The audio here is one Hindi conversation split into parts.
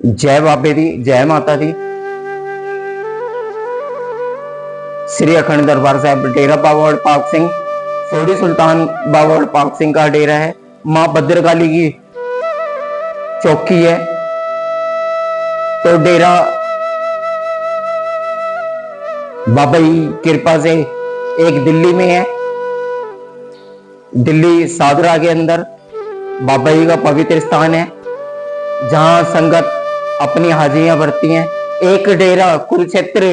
जय बाबे दी, जय माता दी। श्री अखंड दरबार साहिब डेरा बाबा पाक सिंह सोडी सुल्तान बाबा पाक सिंह का डेरा है। मां भद्रकाली की चौकी है। तो डेरा बाबा की कृपा से एक दिल्ली में है, दिल्ली सादरा के अंदर बाबा जी का पवित्र स्थान है, जहां संगत अपनी हाजिरियां भरती हैं। एक डेरा कुरुक्षेत्र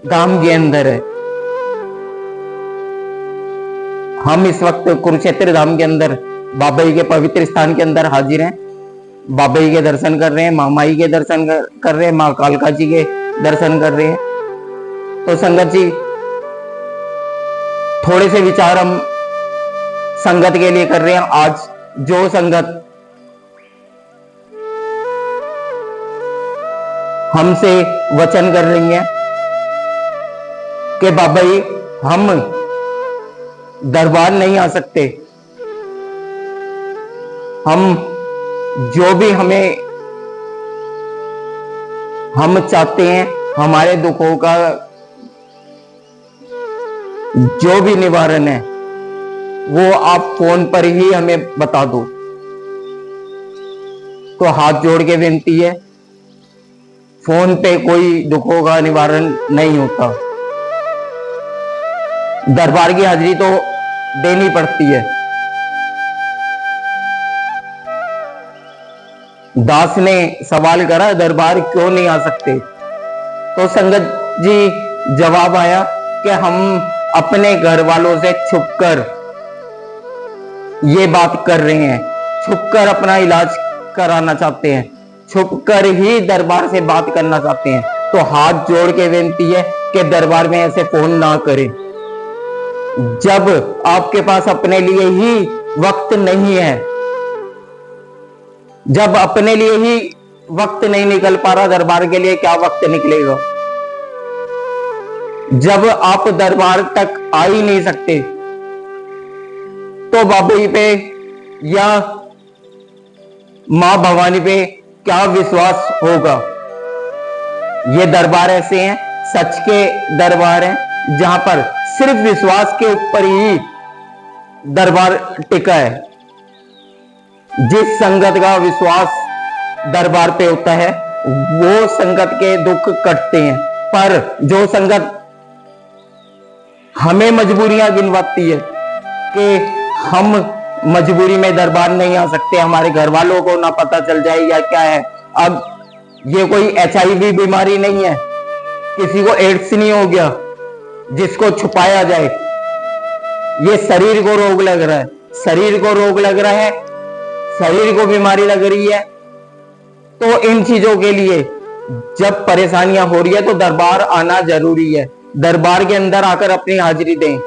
धाम के अंदर है। हम इस वक्त कुरुक्षेत्र धाम के अंदर बाबा जी के पवित्र स्थान के अंदर हाजिर हैं। बाबा जी के दर्शन कर रहे हैं, माँ माई के दर्शन कर रहे हैं, माँ कालका जी के दर्शन कर रहे हैं। तो संगत जी, थोड़े से विचार हम संगत के लिए कर रहे हैं। आज जो संगत हमसे वचन कर रही है कि बाबा जी हम दरबार नहीं आ सकते, हम जो भी हम चाहते हैं, हमारे दुखों का जो भी निवारण है वो आप फोन पर ही हमें बता दो। तो हाथ जोड़ के विनती है, फोन पे कोई दुखों का निवारण नहीं होता, दरबार की हाजिरी तो देनी पड़ती है। दास ने सवाल करा, दरबार क्यों नहीं आ सकते? तो संगत जी जवाब आया कि हम अपने घर वालों से छुपकर ये बात कर रहे हैं, छुपकर अपना इलाज कराना चाहते हैं, छुपकर ही दरबार से बात करना चाहते हैं। तो हाथ जोड़ के विनती है कि दरबार में ऐसे फोन ना करें। जब आपके पास अपने लिए ही वक्त नहीं है, जब अपने लिए ही वक्त नहीं निकल पा रहा, दरबार के लिए क्या वक्त निकलेगा? जब आप दरबार तक आ ही नहीं सकते, तो बाबा जी पे या मां भवानी पे क्या विश्वास होगा? ये दरबार ऐसे हैं, सच के दरबार हैं, जहां पर सिर्फ विश्वास के ऊपर ही दरबार टिका है। जिस संगत का विश्वास दरबार पे होता है वो संगत के दुख कटते हैं। पर जो संगत हमें मजबूरियां गिनवाती है कि हम मजबूरी में दरबार नहीं आ सकते, हमारे घर वालों को ना पता चल जाए या क्या है। अब ये कोई HIV बीमारी नहीं है, किसी को एड्स नहीं हो गया जिसको छुपाया जाए। ये शरीर को रोग लग रहा है, शरीर को रोग लग रहा है, शरीर को बीमारी लग रही है। तो इन चीजों के लिए जब परेशानियां हो रही है तो दरबार आना जरूरी है। दरबार के अंदर आकर अपनी हाजिरी दें।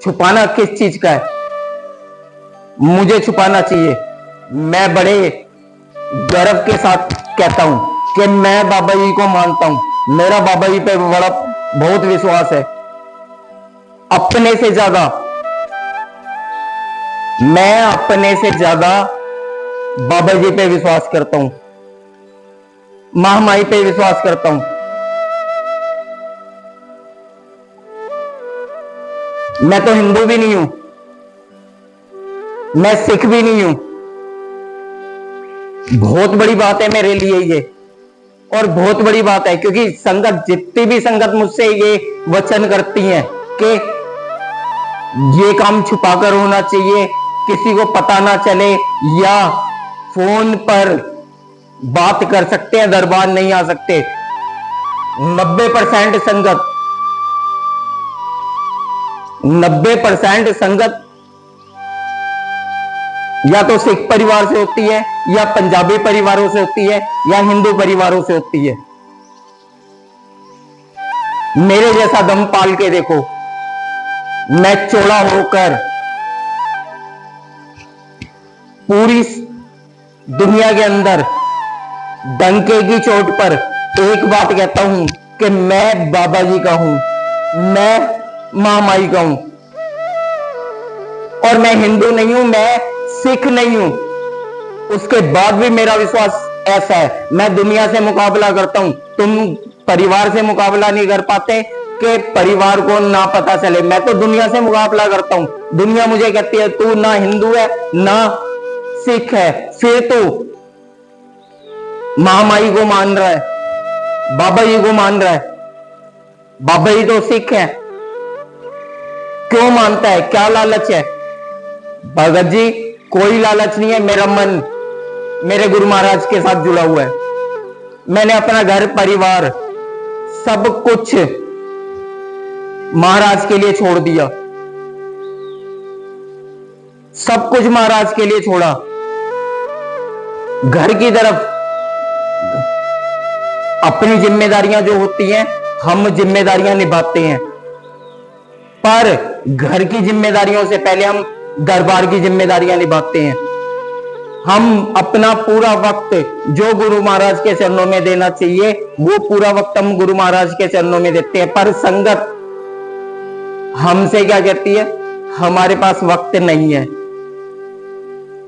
छुपाना किस चीज का है? मुझे छुपाना चाहिए? मैं बड़े गर्व के साथ कहता हूं कि मैं बाबा जी को मानता हूं, मेरा बाबा जी पे बहुत विश्वास है। अपने से ज्यादा, मैं अपने से ज्यादा बाबा जी पे विश्वास करता हूं, महामाई पे विश्वास करता हूं। मैं तो हिंदू भी नहीं हूं, मैं सिख भी नहीं हूं। बहुत बड़ी बात है मेरे लिए ये, और बहुत बड़ी बात है क्योंकि संगत, जितनी भी संगत मुझसे ये वचन करती हैं कि ये काम छुपाकर होना चाहिए, किसी को पता ना चले, या फोन पर बात कर सकते हैं, दरबार नहीं आ सकते। 90% संगत, 90% संगत या तो सिख परिवार से होती है, या पंजाबी परिवारों से होती है, या हिंदू परिवारों से होती है। मेरे जैसा दम पाल के देखो, मैं चौड़ा होकर पूरी दुनिया के अंदर डंके की चोट पर एक बात कहता हूं कि मैं बाबा जी का हूं, मैं मां माई का हूं। और मैं हिंदू नहीं हूं, मैं सिख नहीं हूं, उसके बाद भी मेरा विश्वास ऐसा है, मैं दुनिया से मुकाबला करता हूं, तुम परिवार से मुकाबला नहीं कर पाते कि परिवार को ना पता चले। मैं तो दुनिया से मुकाबला करता हूं। दुनिया मुझे कहती है तू ना हिंदू है ना सिख है, फिर तो महामाई को मान रहा है, बाबा जी को मान रहा है। बाबा जी तो सिख है, क्यों मानता है? क्या लालच है? भगत जी कोई लालच नहीं है। मेरा मन मेरे गुरु महाराज के साथ जुड़ा हुआ है। मैंने अपना घर परिवार सब कुछ महाराज के लिए छोड़ दिया, सब कुछ महाराज के लिए छोड़ा। घर की तरफ अपनी जिम्मेदारियां जो होती हैं, हम जिम्मेदारियां निभाते हैं, पर घर की जिम्मेदारियों से पहले हम दरबार की जिम्मेदारियां निभाते हैं। हम अपना पूरा वक्त जो गुरु महाराज के चरणों में देना चाहिए, वो पूरा वक्त हम गुरु महाराज के चरणों में देते हैं। पर संगत हमसे क्या कहती है? हमारे पास वक्त नहीं है।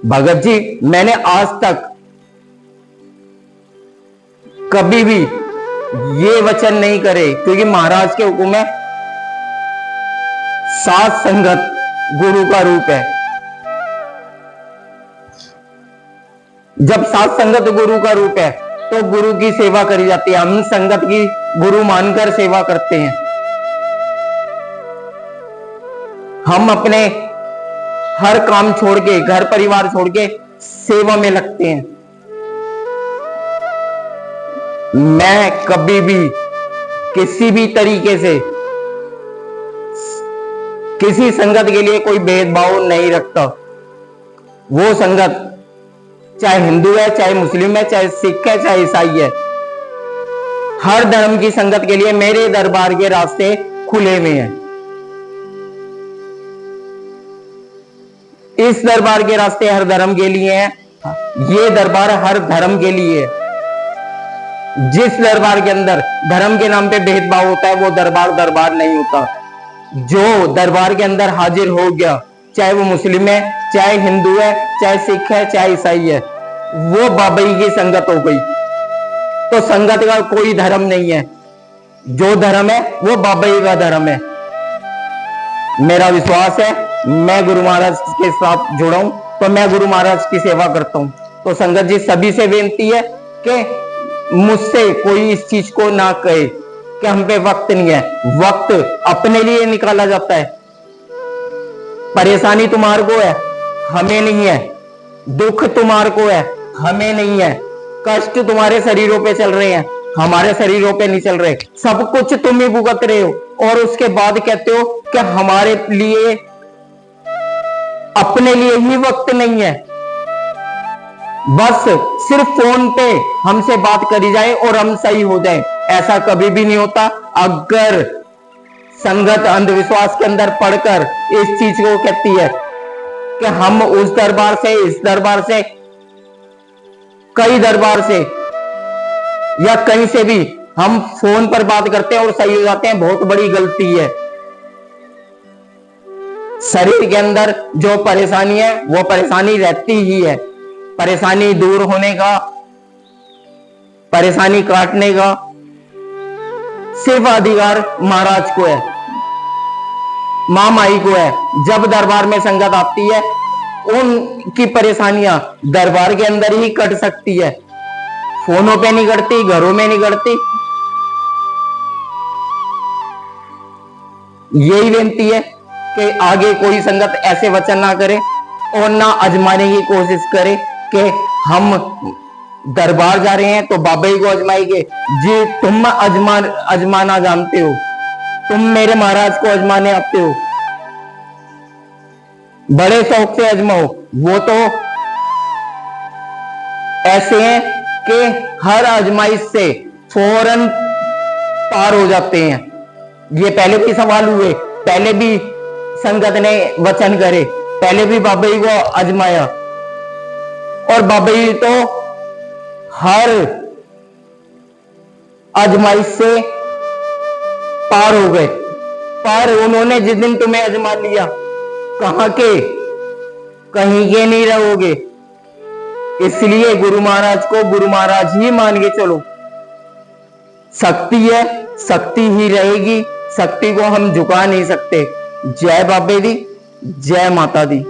भगत जी मैंने आज तक कभी भी ये वचन नहीं करे, क्योंकि महाराज के हुक्म में सात संगत गुरु का रूप है। जब सात संगत गुरु का रूप है तो गुरु की सेवा करी जाती है। हम संगत की गुरु मानकर सेवा करते हैं। हम अपने हर काम छोड़ के, घर परिवार छोड़ के सेवा में लगते हैं। मैं कभी भी किसी भी तरीके से किसी संगत के लिए कोई भेदभाव नहीं रखता। वो संगत चाहे हिंदू है, चाहे मुस्लिम है, चाहे सिख है, चाहे ईसाई है, हर धर्म की संगत के लिए मेरे दरबार के रास्ते खुले हुए हैं। इस दरबार के रास्ते हर धर्म के लिए हैं। ये दरबार हर धर्म के लिए है। जिस दरबार के अंदर धर्म के नाम पे भेदभाव होता है, वो दरबार दरबार नहीं होता। जो दरबार के अंदर हाजिर हो गया, चाहे वो मुस्लिम है, चाहे हिंदू है, चाहे सिख है, चाहे ईसाई है, वो बाबा जी की संगत हो गई। तो संगत का कोई धर्म नहीं है। जो धर्म है वो बाबा जी का धर्म है। मेरा विश्वास है, मैं गुरु महाराज के साथ जुड़ा हूं तो मैं गुरु महाराज की सेवा करता हूं। तो संगत जी सभी से बेनती है कि मुझसे कोई इस चीज को ना कहे कि हम पे वक्त नहीं है। वक्त अपने लिए निकाला जाता है। परेशानी तुम्हारे को है, हमें नहीं है। दुख तुम्हारे को है, हमें नहीं है। कष्ट तुम्हारे शरीरों पे चल रहे हैं, हमारे शरीरों पे नहीं चल रहे। सब कुछ तुम ही भुगत रहे हो और उसके बाद कहते हो कि हमारे लिए, अपने लिए ही वक्त नहीं है। बस सिर्फ फोन पे हमसे बात करी जाए और हम सही हो जाए, ऐसा कभी भी नहीं होता। अगर संगत अंधविश्वास के अंदर पढ़कर इस चीज को कहती है कि हम उस दरबार से, इस दरबार से, कई दरबार से या कहीं से भी हम फोन पर बात करते हैं और सही हो जाते हैं, बहुत बड़ी गलती है। शरीर के अंदर जो परेशानी है वो परेशानी रहती ही है। परेशानी दूर होने का, परेशानी काटने का सिर्फ अधिकार महाराज को है, मां माई को है। जब दरबार में संगत आती है, उनकी परेशानियां दरबार के अंदर ही कट सकती है, फोनों पे नहीं कटती, घरों में नहीं कटती। यही विनती है कि आगे कोई संगत ऐसे वचन ना करे और ना आजमाने की कोशिश करे कि हम दरबार जा रहे हैं तो बाबा जी को आजमाएंगे। जी तुम आजमाना जानते हो, तुम मेरे महाराज को आजमाने आते हो, बड़े शौक से आजमाओ। वो तो ऐसे हैं कि हर आजमाइश से फौरन पार हो जाते हैं। ये पहले भी सवाल हुए, पहले भी संगत ने वचन करे, पहले भी बाबा जी को आजमाया और बाबा जी तो हर आजमाइश से पार हो गए। पर उन्होंने जिस दिन तुम्हें आजमा लिया, कहां के, कहीं के नहीं रहोगे। इसलिए गुरु महाराज को गुरु महाराज ही मान के चलो। शक्ति है, शक्ति ही रहेगी, शक्ति को हम झुका नहीं सकते। जय बाबे दी, जय माता दी।